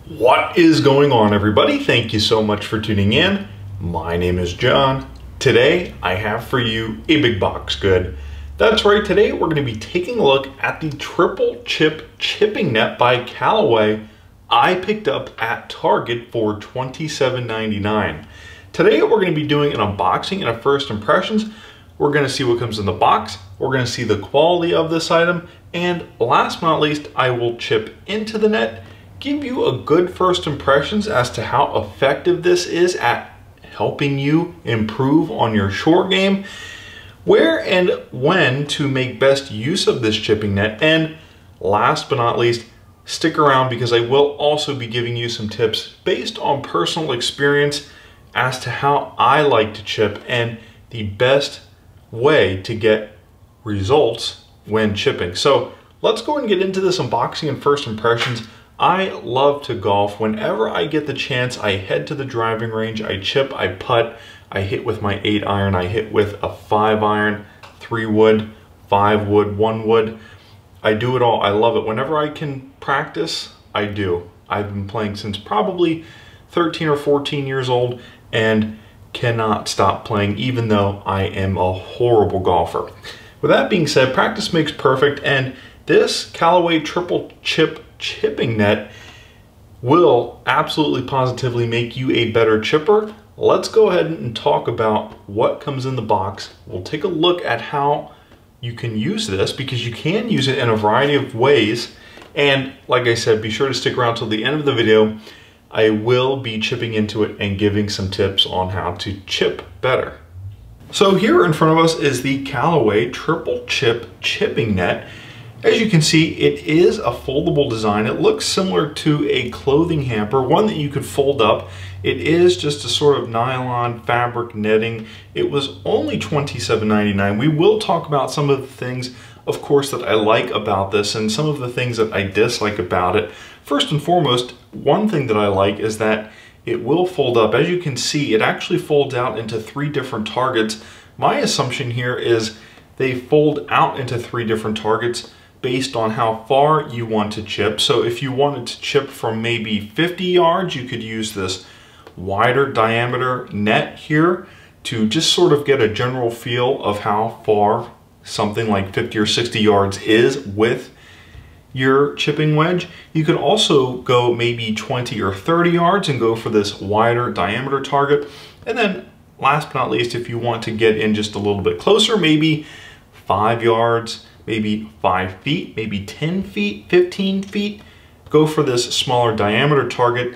What is going on, everybody? Thank you so much for tuning in. My name is John. Today I have for you a big box good. That's right, today we're going to be taking a look at the triple chip chipping net by Callaway I picked up at Target for $27.99. Today we're going to be doing an unboxing and a first impressions. We're going to see what comes in the box, we're going to see the quality of this item, and last but not least, I will chip into the net, give you a good first impressions as to how effective this is at helping you improve on your short game, where and when to make best use of this chipping net, and last but not least, stick around because I will also be giving you some tips based on personal experience as to how I like to chip and the best way to get results when chipping. So let's go and get into this unboxing and first impressions. I love to golf. Whenever I get the chance, I head to the driving range, I chip, I putt, I hit with my 8-iron, I hit with a 5-iron, 3-wood, 5-wood, 1-wood. I do it all. I love it. Whenever I can practice, I do. I've been playing since probably 13 or 14 years old and cannot stop playing, even though I am a horrible golfer. With that being said, practice makes perfect, and this Callaway triple chip chipping net will absolutely positively make you a better chipper. Let's go ahead and talk about what comes in the box. We'll take a look at how you can use this, because you can use it in a variety of ways. And like I said, be sure to stick around till the end of the video. I will be chipping into it and giving some tips on how to chip better. So here in front of us is the Callaway triple chip chipping net. As you can see, it is a foldable design. It looks similar to a clothing hamper, one that you could fold up. It is just a sort of nylon fabric netting. It was only $27.99. We will talk about some of the things, of course, that I like about this and some of the things that I dislike about it. First and foremost, one thing that I like is that it will fold up. As you can see, it actually folds out into 3 different targets. My assumption here is they fold out into 3 different targets based on how far you want to chip. So if you wanted to chip from maybe 50 yards, you could use this wider diameter net here to just sort of get a general feel of how far something like 50 or 60 yards is with your chipping wedge. You could also go maybe 20 or 30 yards and go for this wider diameter target. And then last but not least, if you want to get in just a little bit closer, maybe 5 yards, maybe 5 feet, maybe 10 feet, 15 feet, go for this smaller diameter target.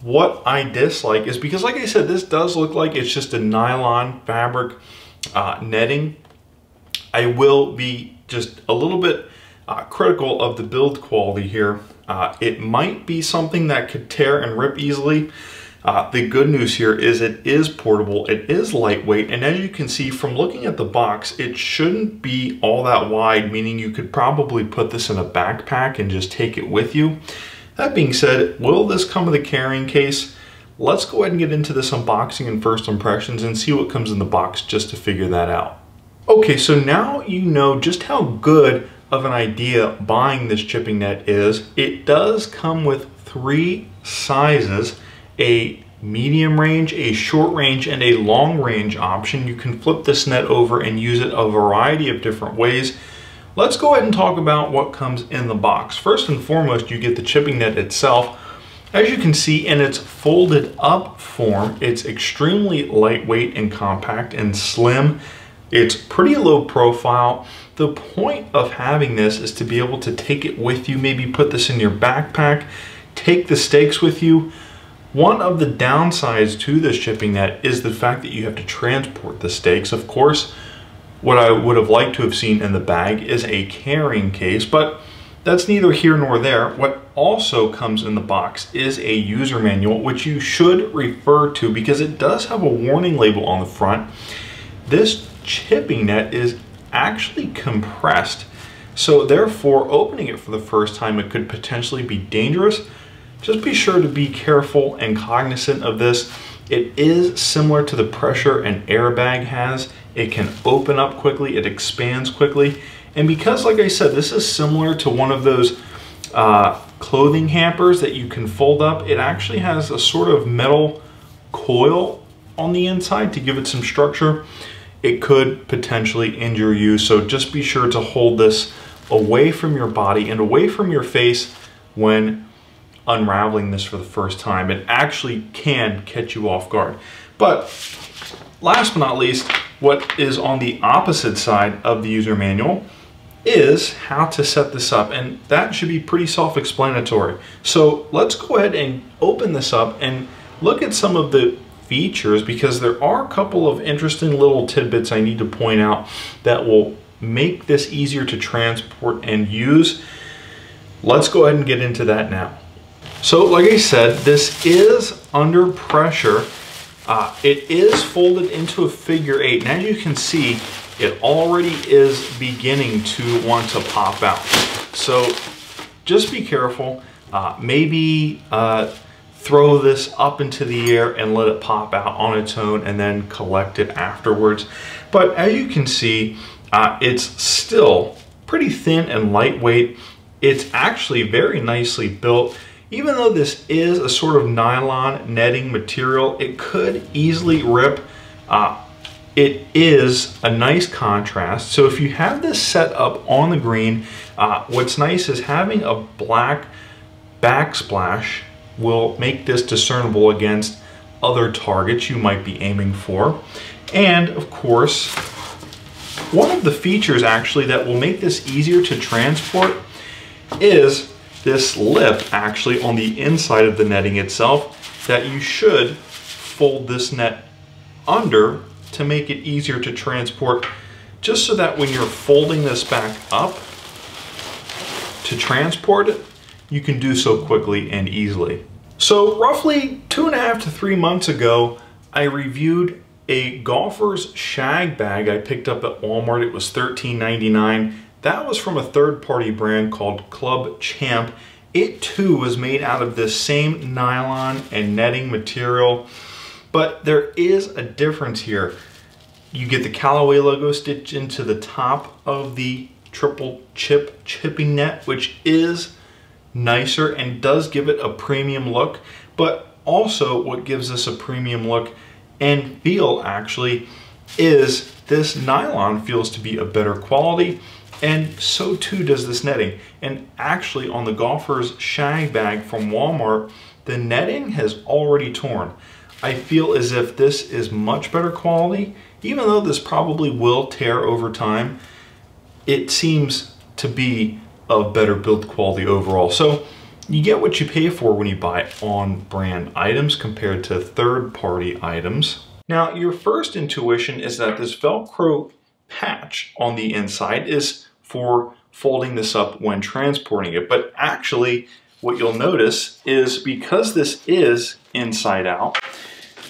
What I dislike is because, like I said, this does look like it's just a nylon fabric netting. I will be just a little bit critical of the build quality here. It might be something that could tear and rip easily. The good news here is it is portable, it is lightweight, and as you can see from looking at the box, it shouldn't be all that wide, meaning you could probably put this in a backpack and just take it with you. That being said, will this come with a carrying case? Let's go ahead and get into this unboxing and first impressions and see what comes in the box just to figure that out. Okay, so now you know just how good of an idea buying this chipping net is. It does come with 3 sizes. A medium range, a short range, and a long range option. You can flip this net over and use it a variety of different ways. Let's go ahead and talk about what comes in the box. First and foremost, you get the chipping net itself. As you can see in its folded up form, it's extremely lightweight and compact and slim. It's pretty low profile. The point of having this is to be able to take it with you, maybe put this in your backpack, take the stakes with you. One of the downsides to this chipping net is the fact that you have to transport the stakes. Of course, what I would have liked to have seen in the bag is a carrying case, but that's neither here nor there. What also comes in the box is a user manual, which you should refer to because it does have a warning label on the front. This chipping net is actually compressed, so therefore opening it for the first time, it could potentially be dangerous. Just be sure to be careful and cognizant of this. It is similar to the pressure an airbag has. It can open up quickly, it expands quickly. And because, like I said, this is similar to one of those clothing hampers that you can fold up. It actually has a sort of metal coil on the inside to give it some structure. It could potentially injure you, so just be sure to hold this away from your body and away from your face when unraveling this for the first time. It actually can catch you off guard. But last but not least, what is on the opposite side of the user manual is how to set this up, and that should be pretty self-explanatory. So let's go ahead and open this up and look at some of the features, because there are a couple of interesting little tidbits I need to point out that will make this easier to transport and use. Let's go ahead and get into that now. So like I said, this is under pressure. It is folded into a figure 8, and as you can see, it already is beginning to want to pop out. So just be careful. Maybe throw this up into the air and let it pop out on its own and then collect it afterwards. But as you can see, it's still pretty thin and lightweight. It's actually very nicely built. Even though this is a sort of nylon netting material, it could easily rip. It is a nice contrast. So if you have this set up on the green, what's nice is having a black backsplash will make this discernible against other targets you might be aiming for. And of course, one of the features actually that will make this easier to transport is this lip actually on the inside of the netting itself that you should fold this net under to make it easier to transport, just so that when you're folding this back up to transport it, you can do so quickly and easily. So roughly 2.5 to 3 months ago, I reviewed a golfer's shag bag I picked up at Walmart. It was $13.99. That was from a third-party brand called Club Champ. It too was made out of this same nylon and netting material, but there is a difference here. You get the Callaway logo stitched into the top of the triple chipping net, which is nicer and does give it a premium look, but also what gives us a premium look and feel actually is this nylon feels to be a better quality, and so too does this netting. And actually on the golfer's shag bag from Walmart, the netting has already torn. I feel as if this is much better quality, even though this probably will tear over time. It seems to be of better build quality overall. So you get what you pay for when you buy on brand items compared to third-party items. Now, your first intuition is that this Velcro patch on the inside is for folding this up when transporting it. But actually, what you'll notice is because this is inside out,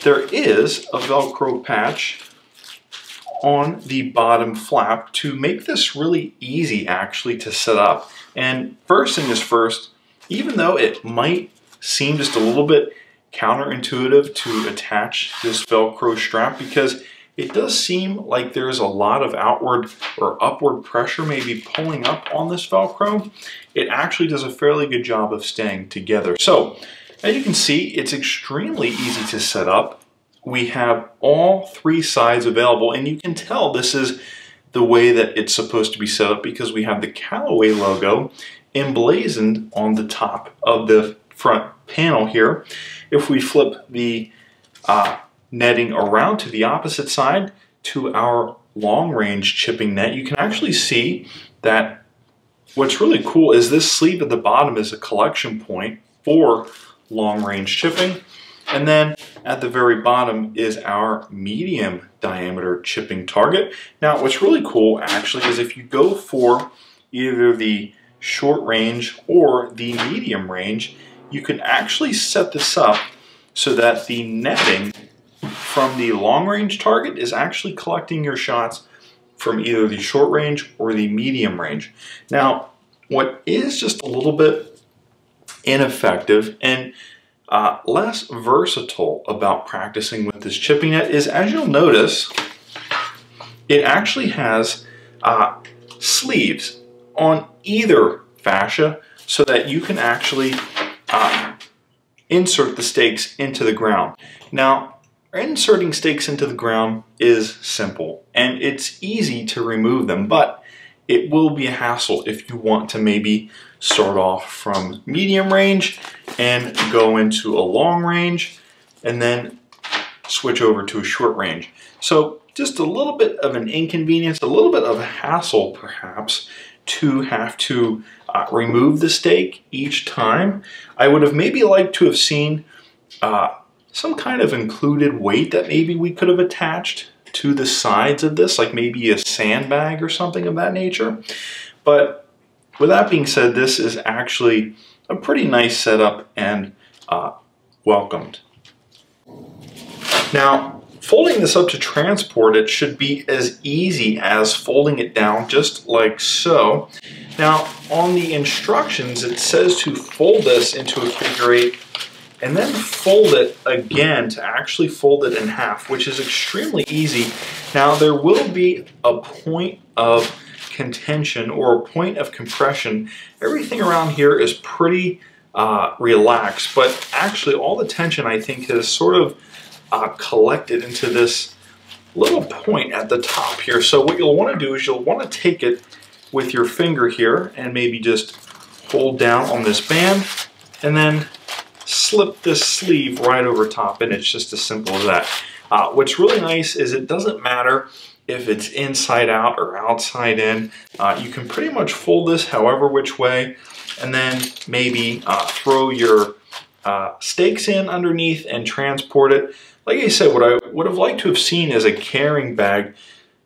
there is a Velcro patch on the bottom flap to make this really easy actually to set up. And first thing is first, even though it might seem just a little bit counterintuitive to attach this Velcro strap, because it does seem like there's a lot of outward or upward pressure maybe pulling up on this Velcro, it actually does a fairly good job of staying together. So as you can see, it's extremely easy to set up. We have all 3 sides available, and you can tell this is the way that it's supposed to be set up because we have the Callaway logo emblazoned on the top of the front panel here. If we flip the netting around to the opposite side to our long-range chipping net, you can actually see that what's really cool is this sleeve at the bottom is a collection point for long-range chipping. And then at the very bottom is our medium diameter chipping target. Now, what's really cool actually is if you go for either the short range or the medium range, you can actually set this up so that the netting from the long range target is actually collecting your shots from either the short range or the medium range. Now, what is just a little bit ineffective and less versatile about practicing with this chipping net is, as you'll notice, it actually has sleeves on either fascia so that you can actually insert the stakes into the ground. Now, inserting stakes into the ground is simple and it's easy to remove them, but it will be a hassle if you want to maybe start off from medium range and go into a long range and then switch over to a short range. So just a little bit of an inconvenience, a little bit of a hassle perhaps to have to remove the stake each time. I would have maybe liked to have seen some kind of included weight that maybe we could have attached to the sides of this, like maybe a sandbag or something of that nature. But with that being said, this is actually a pretty nice setup and welcomed. Now, folding this up to transport it should be as easy as folding it down just like so. Now, on the instructions, it says to fold this into a figure 8 and then fold it again to actually fold it in half, which is extremely easy. Now, there will be a point of contention or a point of compression. Everything around here is pretty relaxed, but actually all the tension, I think, has sort of collected into this little point at the top here. So what you'll want to do is you'll want to take it with your finger here and maybe just hold down on this band and then slip this sleeve right over top, and it's just as simple as that. What's really nice is it doesn't matter if it's inside out or outside in. You can pretty much fold this however which way and then maybe throw your stakes in underneath and transport it. Like I said, what I would have liked to have seen is a carrying bag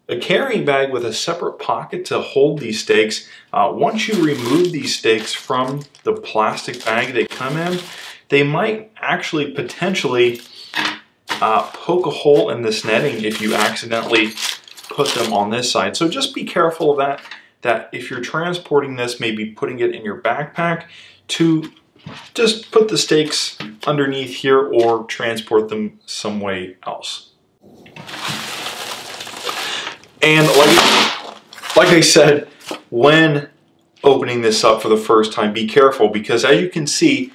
with a separate pocket to hold these stakes. Once you remove these stakes from the plastic bag they come in, they might actually potentially poke a hole in this netting if you accidentally put them on this side. So just be careful of that, that if you're transporting this, maybe putting it in your backpack, to just put the stakes underneath here or transport them some way else. And like I said, when opening this up for the first time, be careful, because as you can see,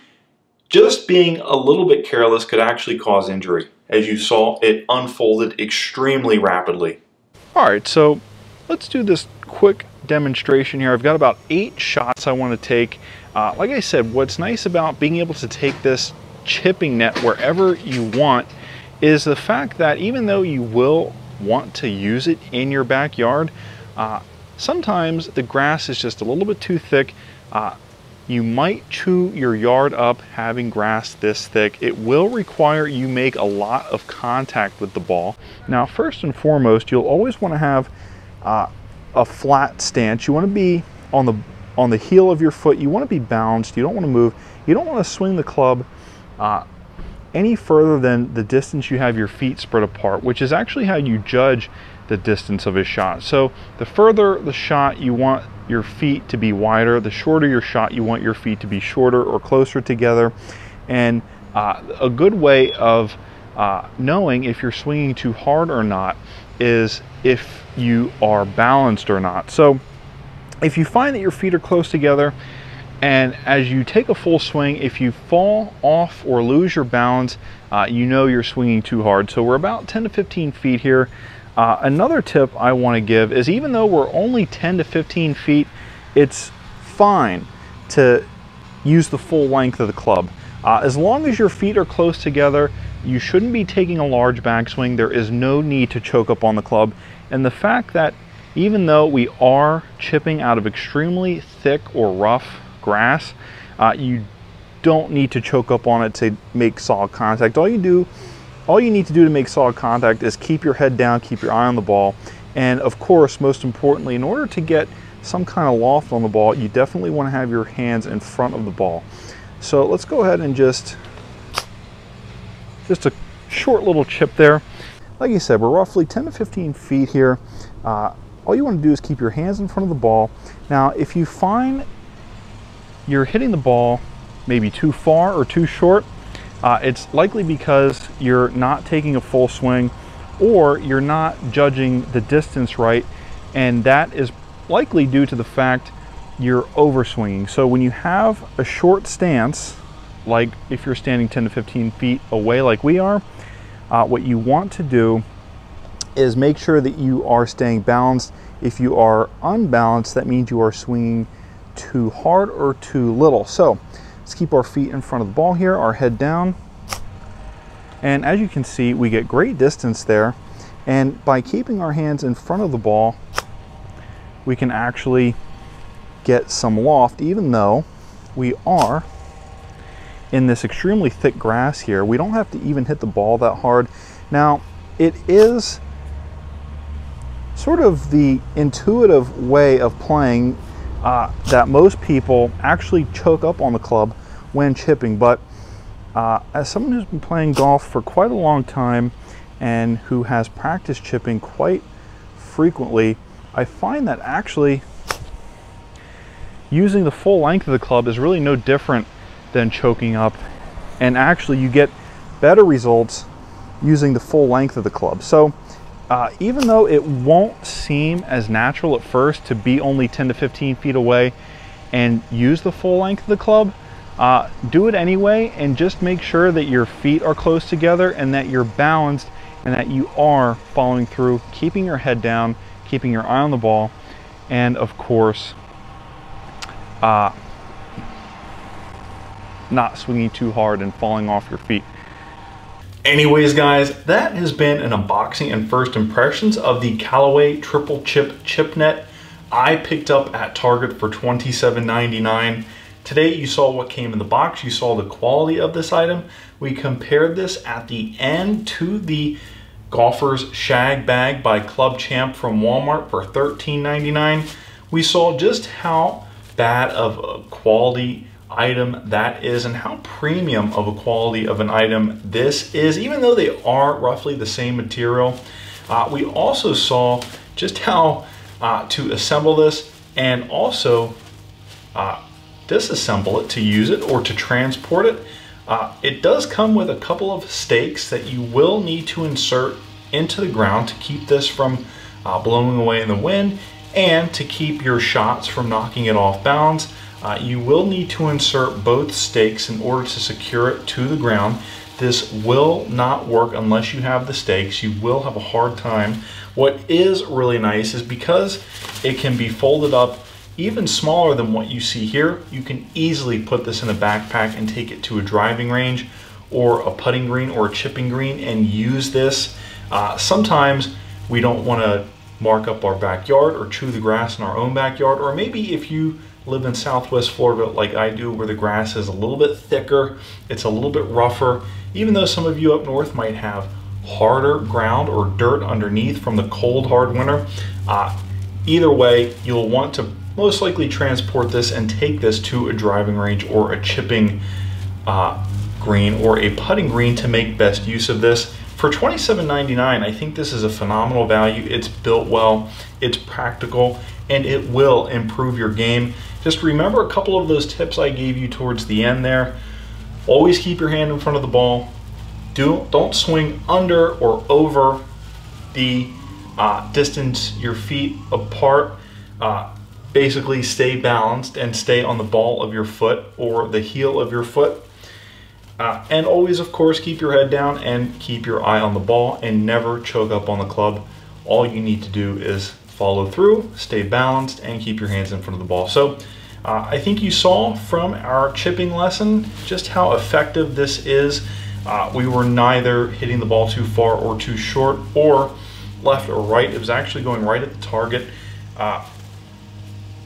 just being a little bit careless could actually cause injury. As you saw, it unfolded extremely rapidly. All right, so let's do this quick demonstration here. I've got about 8 shots I want to take. Like I said, what's nice about being able to take this chipping net wherever you want is the fact that even though you will want to use it in your backyard, sometimes the grass is just a little bit too thick. You might chew your yard up having grass this thick. It will require you make a lot of contact with the ball. Now, first and foremost, you'll always want to have a flat stance. You want to be on the heel of your foot. You want to be balanced. You don't want to move. You don't want to swing the club any further than the distance you have your feet spread apart, which is actually how you judge the distance of a shot. So the further the shot, you want your feet to be wider. The shorter your shot, you want your feet to be shorter or closer together. And a good way of knowing if you're swinging too hard or not is if you are balanced or not. So if you find that your feet are close together and as you take a full swing, if you fall off or lose your balance, you know you're swinging too hard. So we're about 10 to 15 feet here. Another tip I want to give is, even though we're only 10 to 15 feet, it's fine to use the full length of the club. As long as your feet are close together, you shouldn't be taking a large backswing. There is no need to choke up on the club. And the fact that even though we are chipping out of extremely thick or rough grass, you don't need to choke up on it to make solid contact. All you need to do to make solid contact is keep your head down, keep your eye on the ball, and of course, most importantly, in order to get some kind of loft on the ball, you definitely want to have your hands in front of the ball. So let's go ahead and just a short little chip there. Like I said, we're roughly 10 to 15 feet here. All you want to do is keep your hands in front of the ball. Now, if you find you're hitting the ball maybe too far or too short, it's likely because you're not taking a full swing or you're not judging the distance right, and that is likely due to the fact you're overswinging. So when you have a short stance, like if you're standing 10 to 15 feet away like we are, what you want to do is make sure that you are staying balanced. If you are unbalanced, that means you are swinging too hard or too little. So let's keep our feet in front of the ball here, our head down. And as you can see, we get great distance there. And by keeping our hands in front of the ball, we can actually get some loft, even though we are in this extremely thick grass here. We don't have to even hit the ball that hard. Now, it is sort of the intuitive way of playing that most people actually choke up on the club when chipping, but as someone who's been playing golf for quite a long time and who has practiced chipping quite frequently, I find that actually using the full length of the club is really no different than choking up, and actually you get better results using the full length of the club. So even though it won't seem as natural at first to be only 10 to 15 feet away and use the full length of the club, do it anyway, and just make sure that your feet are close together and that you're balanced and that you are following through, keeping your head down, keeping your eye on the ball, and of course not swinging too hard and falling off your feet. Anyways guys, that has been an unboxing and first impressions of the Callaway triple chip net I picked up at Target for $27.99. Today you saw what came in the box, you saw the quality of this item. We compared this at the end to the Golfer's Shag Bag by Club Champ from Walmart for $13.99. We saw just how bad of a quality item that is and how premium of a quality of an item this is, even though they are roughly the same material. We also saw just how to assemble this and also disassemble it to use it or to transport it. It does come with a couple of stakes that you will need to insert into the ground to keep this from blowing away in the wind and to keep your shots from knocking it off balance. You will need to insert both stakes in order to secure it to the ground. This will not work unless you have the stakes. You will have a hard time. What is really nice is because it can be folded up even smaller than what you see here, you can easily put this in a backpack and take it to a driving range or a putting green or a chipping green and use this. Sometimes we don't want to mark up our backyard or chew the grass in our own backyard, or maybe if you live in Southwest Florida like I do, where the grass is a little bit thicker, it's a little bit rougher, even though some of you up north might have harder ground or dirt underneath from the cold hard winter. Either way, you'll want to most likely transport this and take this to a driving range or a chipping green or a putting green to make best use of this. For $27.99, I think this is a phenomenal value. It's built well, it's practical, and it will improve your game. Just remember a couple of those tips I gave you towards the end there. Always keep your hand in front of the ball. Don't swing under or over the distance your feet apart. Basically stay balanced and stay on the ball of your foot or the heel of your foot. And always, of course, keep your head down and keep your eye on the ball and never choke up on the club. All you need to do is follow through, stay balanced, and keep your hands in front of the ball. So I think you saw from our chipping lesson just how effective this is. We were neither hitting the ball too far or too short or left or right. It was actually going right at the target.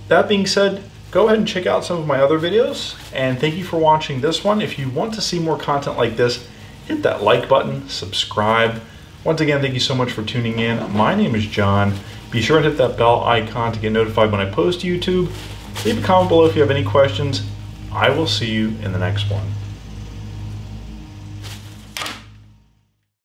That being said, go ahead and check out some of my other videos, and thank you for watching this one. If you want to see more content like this, hit that like button, subscribe. Once again, thank you so much for tuning in. My name is John. Be sure to hit that bell icon to get notified when I post to YouTube. Leave a comment below if you have any questions. I will see you in the next one.